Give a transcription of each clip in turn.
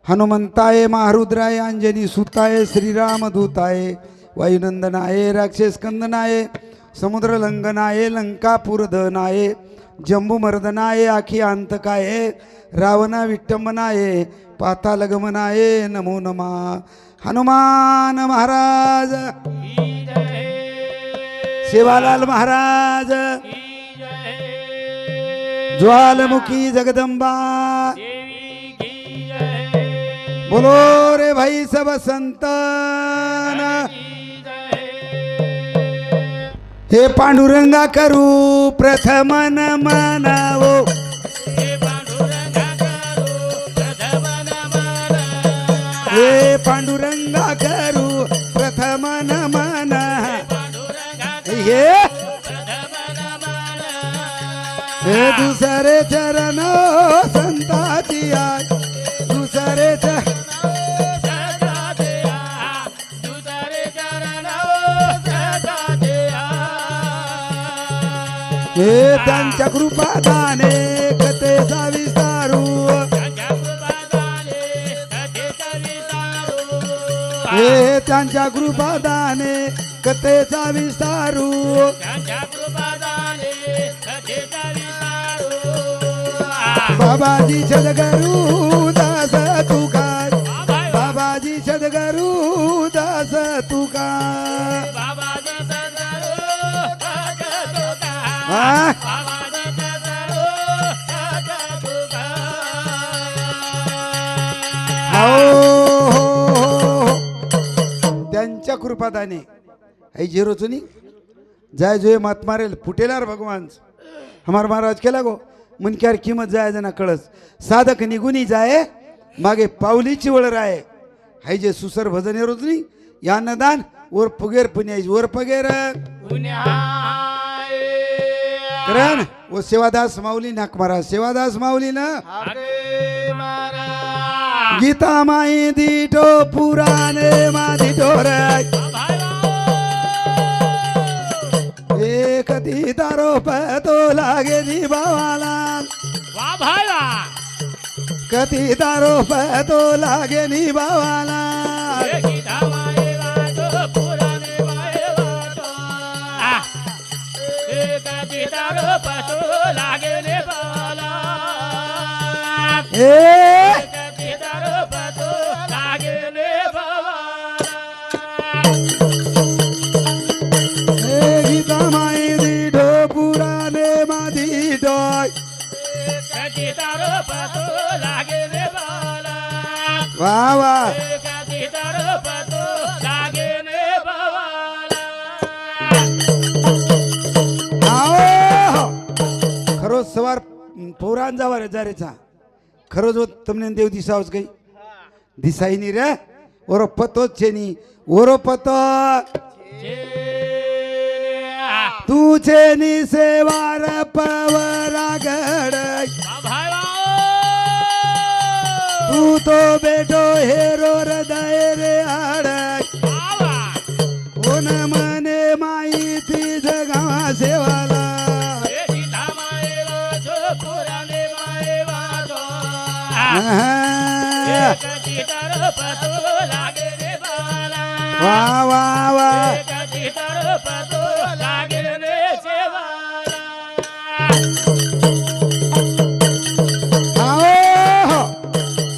हनुमंताय महारुद्राय अंजनी सुताय श्रीराम दूताय वायुनंदनाय राक्षसकंदनाय समुद्र लंघनाय लंकापुरधनाय जंबूमर्दनाय आखी अंतकाय रावणा विट्टंबनाय पातालगमनाय नमो नमः। हनुमान महाराज सेवालाल महाराज ज्वालामुखी जगदंबा बोलो रे भाई सब संतान। हे पांडुरंगा करू प्रथम नमनावो हे पांडुरंगा करू प्रथम नमन हे दुसरे चरण संताची आय दुसरे हे त्यांच्या कृपादाने कथेचा विस्तारू हे त्यांच्या कृपादाने कथेचा विस्तारू बाबाजी सद्गुरु दास तुकार बाबाजी सद्गुरु दास तुकार त्यांच्या कृपादाने आई जेरोचुनी जाय जो मत मारेल फुटेलार भगवान हमार महाराज केला गो मुनक्यार किंमत जाय जना कळस साधक निगुनी जाय मागे पावलीची वळ राय हाय जे सुसर भजन रोजनी या नदान वर पुगेर पुण्याची वर पगेर करण वो सेवादास माऊली नाक मारा सेवादास माऊली ना गीता माई दीटो पुराणे मादी डोराय एक दीदारो पतो लागे नी बावाला वा भाईला कती दारो पतो लागे नी बावाला गीता माई वाजो पुराणे माई वाजो एक दीदारो पतो लागे नी बावाला एक दीदारो पतो लागे नी बावाला गीता माई दीडो पुराणे मादी डोय कधीदारो पतो लागे रे बाला वाह वाह कधीदारो पतो लागे रे बाला आओ खरो सवार पोरान जावा रे जारेचा खरो जो तुमने देव दिसावच गई दिसाई नी रे ओरो पतो छेनी ओरो पतो तुझे नी सेवार पवरा गड तू तो बेटो हेरो हृदय रे आडक कोण मने माई ती जगावा सेवाला वा वा वा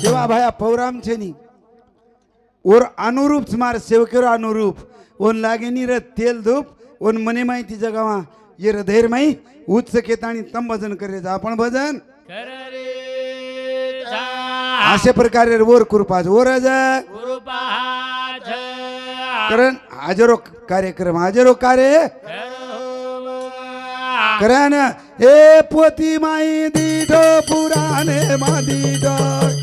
सेवा भाया पौराम छेनी और अनुरूप मार सेवकेरो अनुरूप ओन लागे नी रे तेल धूप ओन मने माहिती जगावा ये हृदय माई उच्च केताणी तम भजन करे जा आपण भजन अशा प्रकारे वर कृपाज वर करण हाजरो कार्यक्रम हाजरो कार्य करण हे पोती माई दीडो पुराणे मादी डोय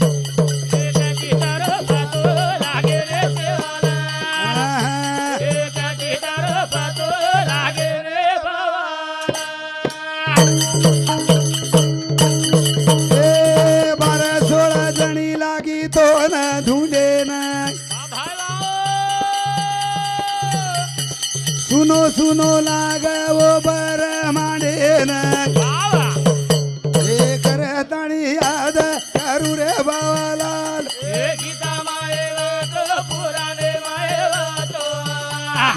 सुनो सुनो लागवो बर मांडे न कर ताणी याद करू रे बावालाल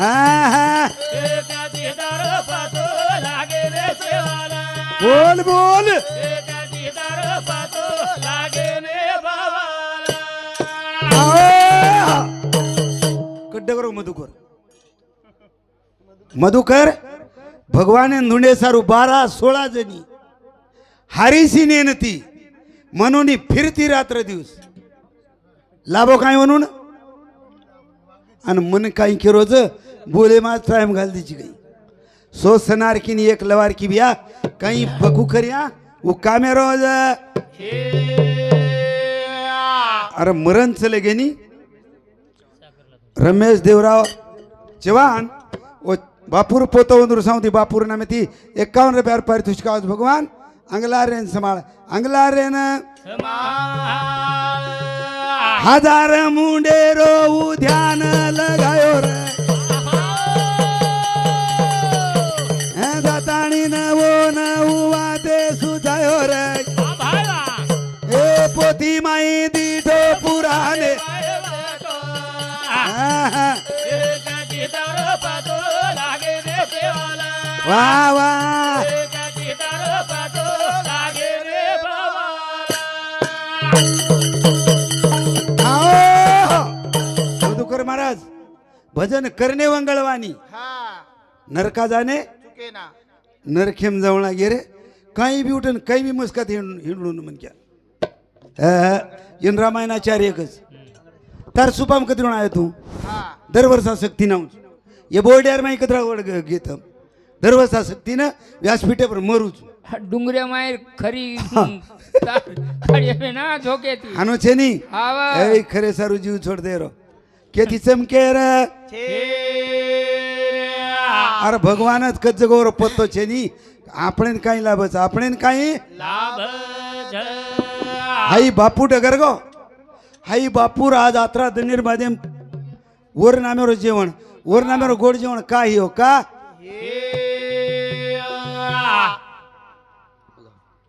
हा. एकाची दारू पातो लागे रे देवाला बोल बोल एकाची दारू पातो लागे रे बाबाला कड्ड करो मधुकर भगवान धुंडे सारू 12-16 जणी हारीसी नेनती म्हणून फिरती रात्र दिवस लाभो काय म्हणून आणि मन काही की रोज बोले माज टाइम घाल दीची गई सो सनार की नी एक लवार की बिया कहीं बकू करिया वो कामे रोज अरे मरण चले गे नी रमेश देवराव चव्हाण वो बापूर पोतो वंदूर सांगती बापूर नामे ती 51 रुपयार पारितोषिक आज भगवान अंगलारेन संभाळ अंगलारेन हजार मुंडे रो ध्यान लगायो रे दाताणी नवो नववा ते सुजायो रे ए पोती माई दीठो पुराणे एकाची दारू पातो लागे रे देवाला वा वा एकाची दारू पातो लागे रे बाबाला मधुकर महाराज भजन करणे वंगळवाणी नरका जाणे नरखेम जवळ गे रे काही बी उठन काही बी मुस्कात हिंडून म्हणक्या इन रामायणाचार्य एकच तार सुपाम कधी आयो तू दरवर्षा सक्ती नाव ये बोर्ड्यार माई कदरा वड घेत दरवर्षा सक्तीनं व्यासपीठेवर मरूच डुंगरे माय खरी खड़ी में ना झोके थी हानो छे नी आवा ए खरे सारू जीव छोड़ दे रो केती चमके रे अरे भगवानच कच्च गोर पत्तो छे नी आपण काही लाभच आपण काही लाभ हाई बापू डगर गो हाई बापूर आज आत्रा दनीर माध्यम वर नामेवर जेवण वर नामेवर गोड जेवण काही हो का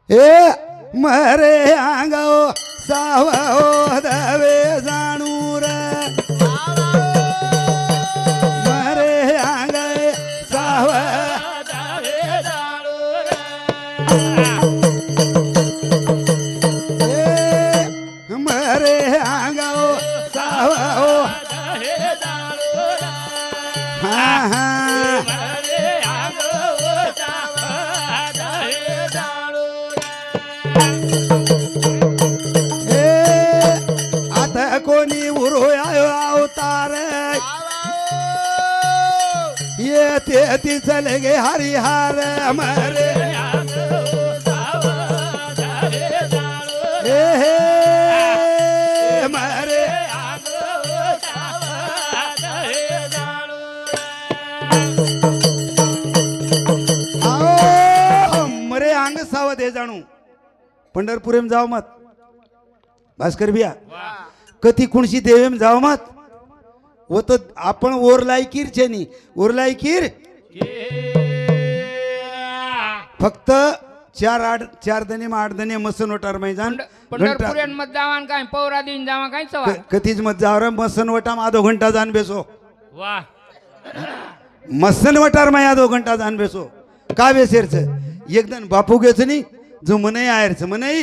ए मरे आंगाओ सावो दवे जाणू रे मरे आंगाए साव मरे आंगाओ सावो हा हा आता कोणी उरो आयो अवतार ये ते चले गे हरिहार मरे हे मरे आओ मरे अंग साव दे जाणू पंढरपुरेम जाव मत भास्कर बिया कधी कुणशी देवेम जाव मत वो तो आपण ओरलायकीर छे नी ओरलायकीर फक्त 4 दने 8 दने मसनवटार मैदान पंढरपुरेन मत जावान काय पौरा दिन जावा काय सवा कधीच मत जावर मसनवटा आधो घंटा जान बेसो वाह मसनवटार मा आधो घंटा जान बेसो का बेसेरच एकदम बापू गेच नी जो मनई आयरच मनई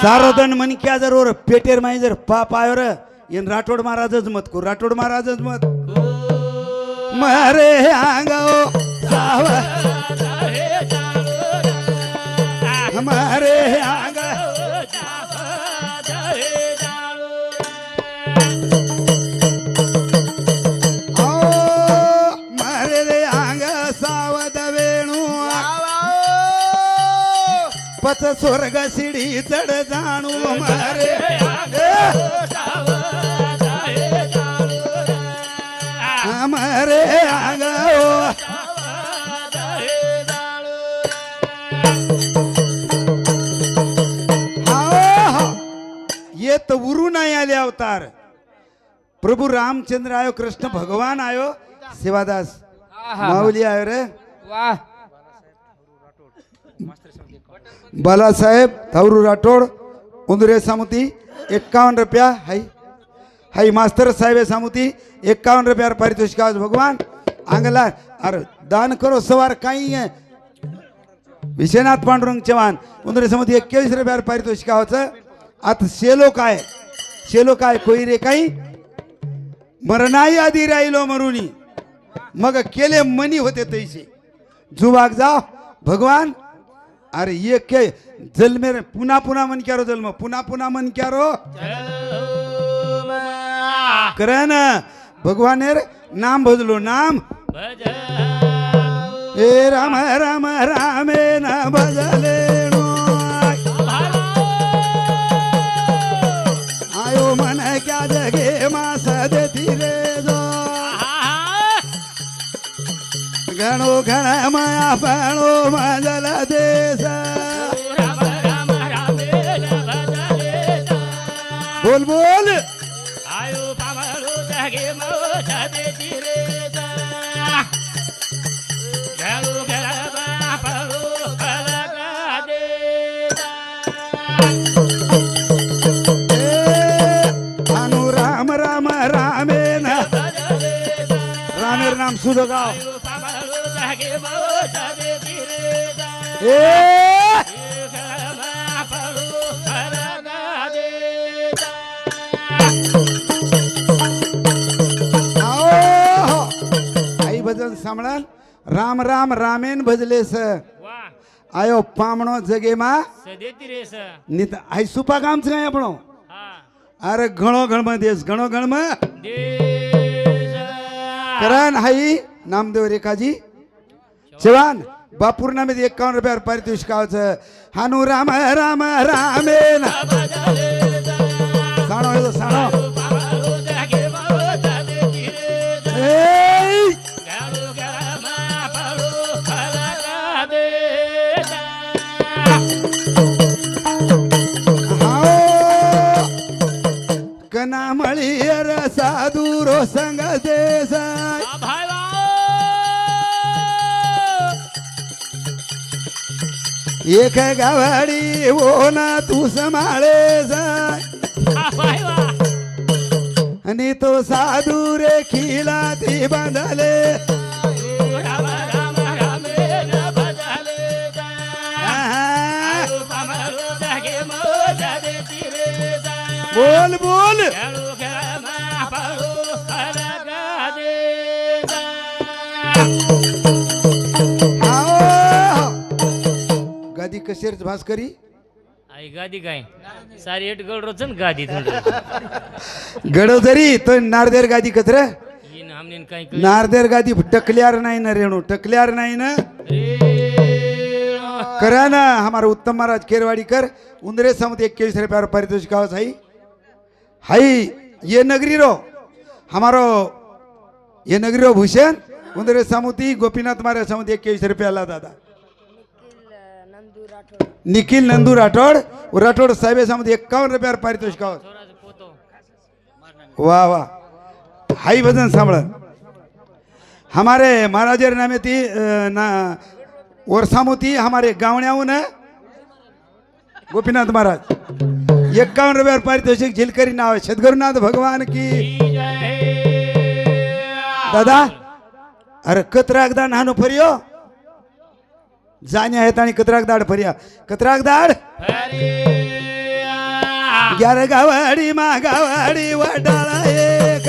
सारोदन मन क्या जरूर पेटेर माई जर पाप आयो रे इन राठोड महाराजच मत को राठोड महाराजच मत मरे आंगाओ साव हमारे आंगा मारे रे आंगा सावध वेणू पच स्वर्ग शिडी चढ जाणू मारे हमारे आंगा ये तो उरू नहीं आले अवतार प्रभु रामचंद्र आयो कृष्ण भगवान आयो सेवादास माऊली आयो रे वाह बालासाहेब थावरू राठोड उंदरे सामुती 51 रुपया हाई हाई मास्तर साहेब सामुती 51 रुपयावर पारितोषिक आज भगवान अंगला अरे दान करो सवार काही आहे विश्वनाथ पांडुरंग चव्हाण उंदरे समुती 21 रुपयावर पारितोषिक आता शेलो काय कोई रे काही मरणाई आधी राहिलो मरुनी मग केले मनी होते तैसे जुबाग जाओ भगवान अरे ये के जन्मे पुन्हा मन क्या रो जन्म पुन्हा मन क्या रो करे ना भगवान नाम भजलो नाम ए राम राम रामे न भजले आयो मन क्या जगे मास देती रे जो गणो गण माया पणो मजल देश बोल बोल आयो पामलो जगे मोछ देती रे गणो गण माया पणो मजल देश राम राम रामे न रामेर नाम सुधो गाव आई भजन सांभळाल राम राम रामेन भजले स आयो पामणो जगे मा सदेती रे स नित आई सुपा काम काय આપણો अरे घणो गणम देश घणो गणम करण हाई नामदेव रेखाजी चव्हाण बापूर नामे 51 रुपयावर पारितोषिक हानू राम राम रामे साणो येतो साणो कना मळीयर साधुरो संग देश एक गावाडी ओ ना तू संभाळे जाय आणि तो साधू रे खिला ती बांधले बोल बोल गादी कशेर भास्करी आई गादी काय सारी एट गड रोचन गादी गडो जरी तो नारदेर गादी कचर इन हमने काय नारदेर गादी टकल्यार नाही ना रेणू टकल्यार नाही ना करा ना हमारा उत्तम महाराज केरवाड़ीकर उंदरे समुद्र 21 रुपया पारितोषिक हाई हाई ये नगरी रो हमारो ये नगरी रो भूषण उंदरे समुती गोपीनाथ महाराज समुद्र 21 रुपया ला दादा निखिल नंदू राठौड़ राठौड़ साहेब समुद्र 51 रुपया पारितोषिक वाह वाह हाई भजन सांभ हमारे महाराजर नामे थी ना वर्षामोती हमारे गावण्याहून गोपीनाथ महाराज 51 रुपयावर पारितोषिक झिलकरी नाव आहे सद्गुरुनाथ भगवान की दादा अरे कतरागदा नानो फरियो जाण्या आहेत आणि कतरागदाड फरिया कतरागदाड 11 गावाडी मा गावाडी वडाळा एक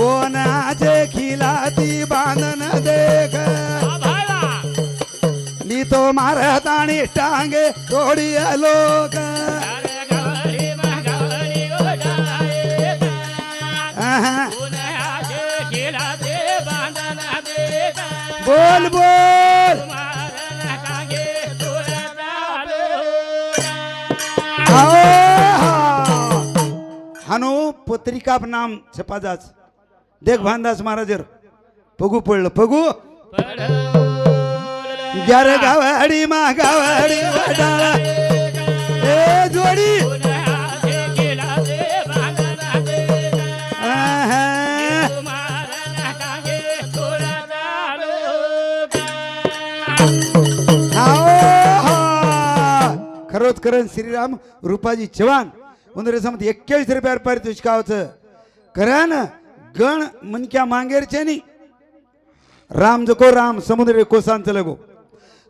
ओनाचे खिलाती बांधन देख नी तो मारत आणि टांगे तोडी लोक बोल बोल हानो पत्रिका नाम छपाजाच देख भानदास महाराजर पगू पडलं पगू 11 गावाडी मा गावाडी वडाळा ए जोडी खरोच करण श्रीराम रूपाजी चव्हाण उंदरे समज 21 रुपयार पारितोषिकावचं करा ना गण मनक्या मांगेरचे नी राम जको राम समुद्र कोसांच लगो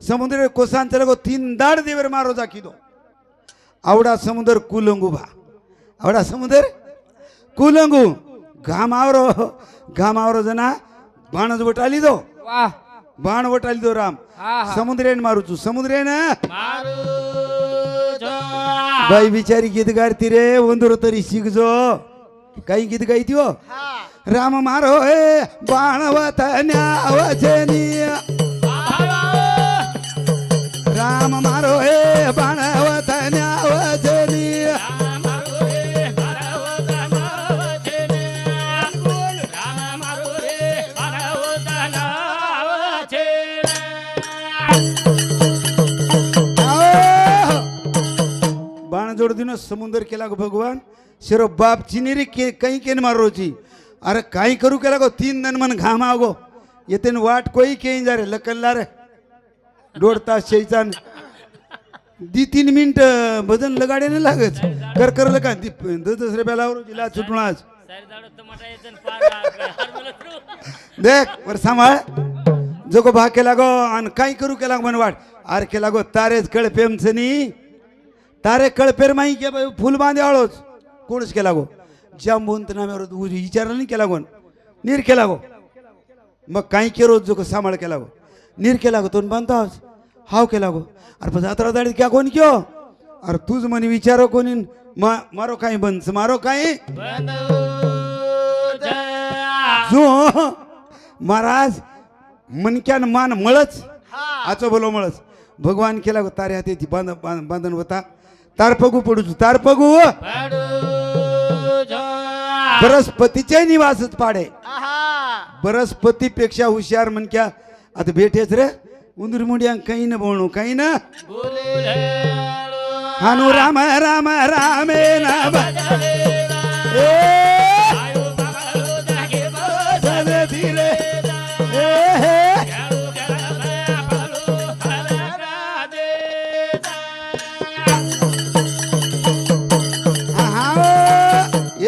समुद्र कोसांच लगो 3 दाड देवर मारो जाकी दो आवडा समुद्र कुलंगू भा आवडा समुद्र कुलंगू घामावरो जना बाणज वटाली दो वाह बाण वटाली दो राम हा हा समुद्रेन मारूचू समुद्रेन मारू बाई बिचारी गीत गारती रे वंदुर तरी शिकजो काही गीत गायती हो राम मारो हे बाणवत न्यावजनी राम मारो हे बाणवत न्यावजनी बाण जोड दिनो समुंदर केला गो भगवान शिरो बाप चिनेरी के कहीं केन मारोची अरे काही करू केला गो 3 दन मन घामा गो येतेन वाट कोई केन जा रे लकल्ला रे 1.5 तास शैचान 2-3 मिनिट भजन लगाडे न लागत कर लगा 10 रुपयालावर जिला छुटून आज देख वर सांभाळ जो को भा केला गो आणि काही करू केला मन वाट अरे केला गो तारेच कळ पेमचनी तारे कळपेर माही के फुल बांधे आळोच कोणच केला गो जांबून नाम्यावर विचारलं नाही केला कोण नीर केला गो मग काही केरो जो सांभाळ केला गो नीर केला गो तो बांधतास हाव केला गो अरे जात्रा दाडी क्या कोण क्यो अरे तूच म्हणे विचारो कोणी मारो काही बंच मारो काही जो महाराज मनक्यान मान मळच आचो बोलो मळच भगवान केला गो तारे हाती ती बांधन होता तारपगू पडू तारपगू बृहस्पतीचे निवासच पाडे बृहस्पतीपेक्षा हुशार मनक्या आता भेटेच रे उंदर मुंड्या काही न बोलणू काही ना हानू राम राम रामे ना धीरे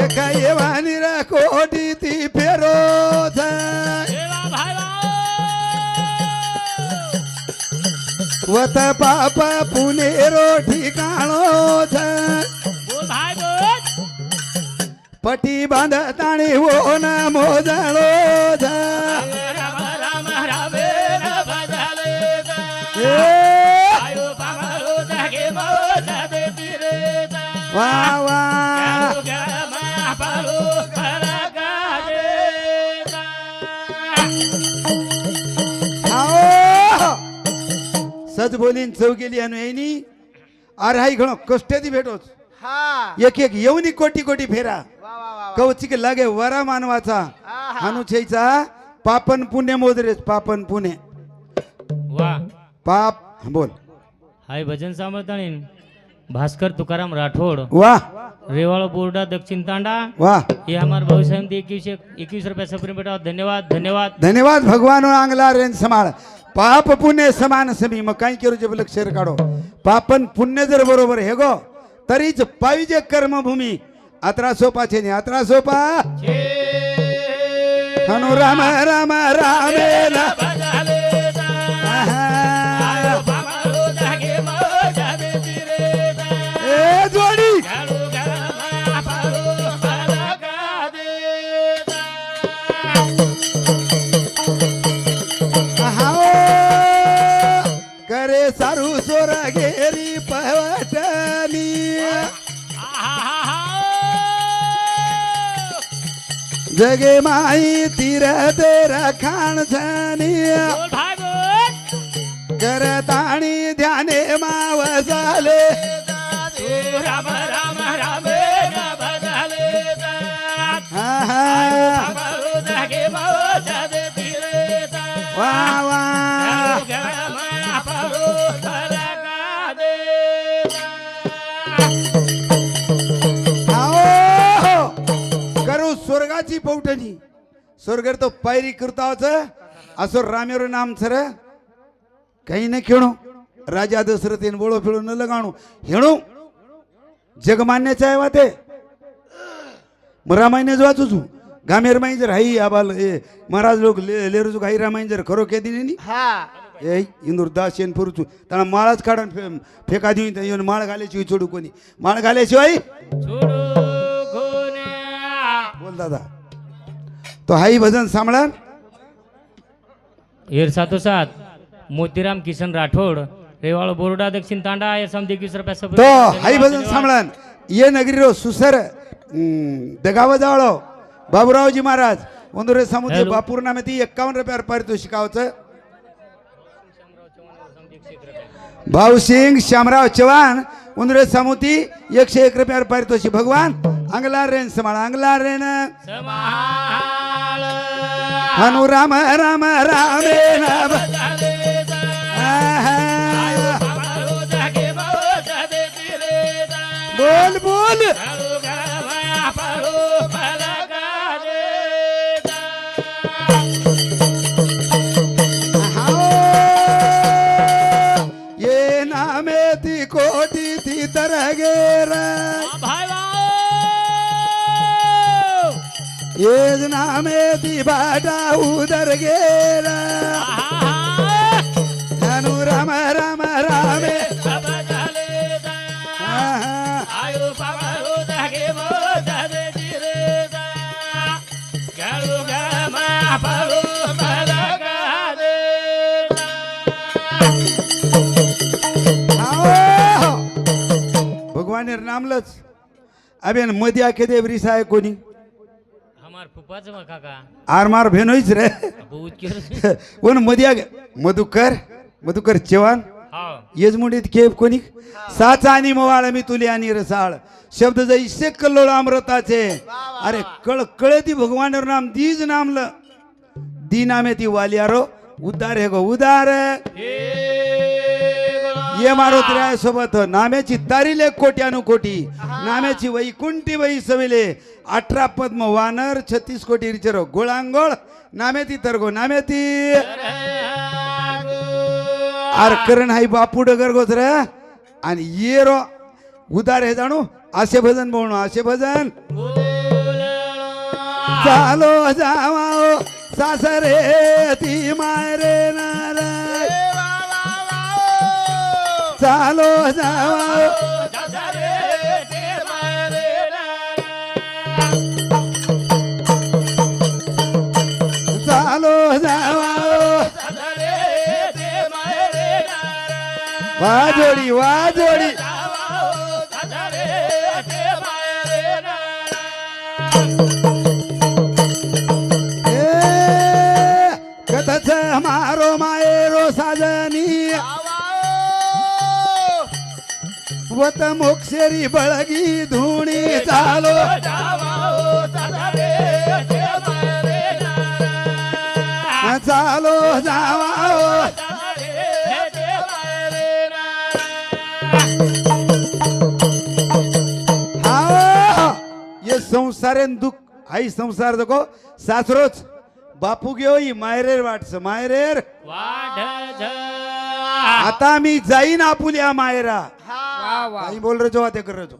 एका येवानी रा कोटी ती फेरो वत पाप पुनेरो ठिकाणो पटी बांध ताणी हो ना मोजळो वा वा सज बोलीन चव गेली आणि अरे हाई घणो कष्टेदी भेटोच एक येऊनी कोटी कोटी फेरा कवचिक लागे वरा मानवाचा अनुछेचा पापन पुण्य मोजरेच पापन पुण्य वाह पाप बोल हाय भजन सांभाळतानी भास्कर तुकाराम राठोड वाह रेवाड़ा बोर्डा दक्षिण तांडा वाह ये हमारे भविष्य 21 रुपया सफर बेटा धन्यवाद धन्यवाद धन्यवाद भगवान आंगला रेन समाळ पाप पुण्य समान समी मग काही करू जे लक्षर काढो पापन पुण्य जर बरोबर हे गो तरीच पाहिजे कर्मभूमी अत्रा सोपाचे ने अत्रा सोपा हनु राम राम रामेला ए जोडी करे सारू सोरा घेरी पवटनी जगे माई तीर तेरा खान छानी करताणी ध्याने माव झाले राम राम राम वा वा करू स्वर्गाची पौठणी स्वर्ग तो पायरी करतावच असो रामेर नाम सर काही न खेळू राजा दशरथेन बोळो फिळू न लगाणू हेणू जगमान्याचं आहे वा ते मग रामायण वाचू तू गामेर माई जर हाई आबाल महाराज लोक लेरू काही रामायण जर खरो के दिने हा ए इंदूर दास येन पुरुचू त्यांना माळाच काढून फेका देऊन येऊन माळ घालायची सोडू कोणी माळ घालायशिवाय बोल दादा तो हाई भजन सांभाळा एर सातोसात मोतीराम किशन राठोड रेवाळ बोर्डा दक्षिण तांडा या समधी 21 रुपया सब तो हाई भजन सांभाळन ये नगरी रो सुसर दगाव जावळो बाबूरावजी महाराज ಒಂದೂರೆ ಸಮುದ್ರ ಬಾಪೂರ್ नामे 51 रुपयावर पारितोषिकावचं भाऊसिंग श्यामराव चव्हाण उंदरे सामुती 101 रुपयावर पारितोषिक भगवान अंगलार रेन समाळ अंगलार रेन हनु राम राम रामे नाम बोल बोल ये नामे ती कोटी ती तरगेर ये नामे ती बाटा उदर गेर हनु राम राम रामे भगवान नामलच अबेन मध्ये आखे देवरी साय कोणी हमार फुफाच मग काका आर मार भेनोईच रे बहुत केलं वन मध्ये मधुकर मधुकर चव्हाण हा यजमुंडीत केप कोणी साचा आणि मवाळ मी तुले आणि रसाळ शब्द जैसे कल्लोळ अमृताचे अरे कळ कळती भगवान नाम दीज नामल दी नामे ती वालियारो उद्धार हे गो उदार ये मारो त्र्या सोबत नाम्याची तारील 1 कोटी नाम्याची वैकुंठी वै सविले 18 पद्म वानर 36 कोटी रिचरो गोळांगोळ नामेती तरगो नामेती आर करण हाई बापू डगर गोत्र आणि ये रो उदार हे जाणू असे भजन बोलणं असे भजन चालो जावा सासरे ती मायरे नार चालो जावा चालो जावा वाजोडी वाजोडी कथच मारो मायरो साजनी वत मोक्षरी बळगी धुणी चालो चालो जावा ये संसारेन दुख आई संसार दको सासरोच बापू घेऊ मायरेर वाटस मायरेर आता मी जाईन आपुल्या मायरा काही बोल रहे हो ते कर रहे हो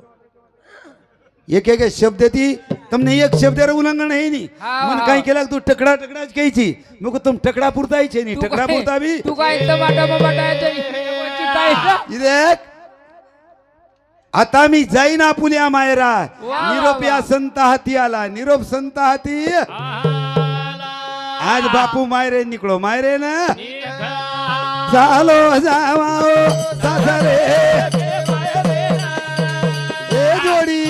एक एक शब्द ती तुमने एक शब्द उल्लंघन है नहीं मन काही केला तू टकड़ा टकड़ाच कहीची मग तुम टकड़ा पुरता ही छे नहीं टकड़ा पुरता भी तू काय टमाटा बटाटा तरी देख आता मी जाईन आपुल्या मायरा निरोप या संत हाती आला निरोप संत हाती आज बापू मायरे निकलो मायरे ना चालो जावा सासरे ए जोडी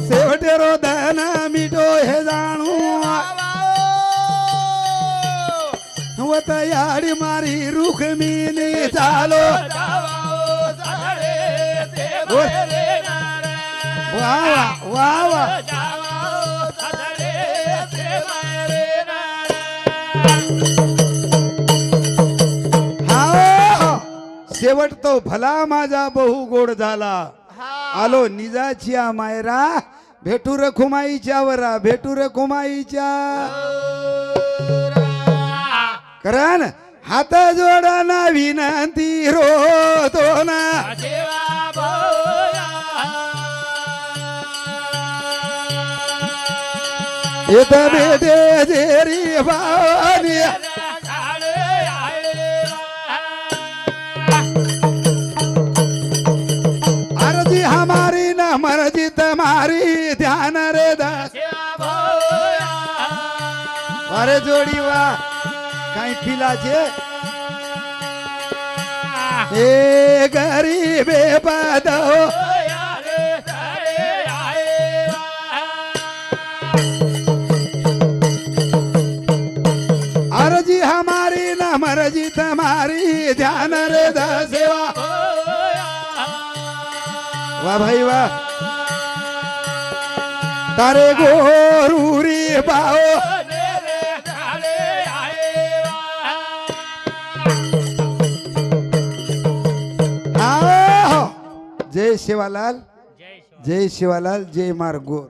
शेवटे रो दन मिठो हे जाणू वत याडी मारी रुखमिनी चालो वावा वावा शेवट तो भला माझा बहु गोड झाला आलो निजाची मायरा भेटू र खुमाईच्या वरा भेटू र खुमाईच्या करण हात जोडना विनंती रोतो ना येत बेदे जेरी भावानी अर्जी हमारी न मर्जी तुम्हारी ध्यान रे दास अरे जोडी वा काही पिलाचे हे गरीबे पदो अर्जी हमारी न मर्जी तुम्हारी ध्यान रे दासेवा वाह भाई वाह तारे गोरूरी बाओ आओ जय शिवालाल जय शिवालाल जय मारगोर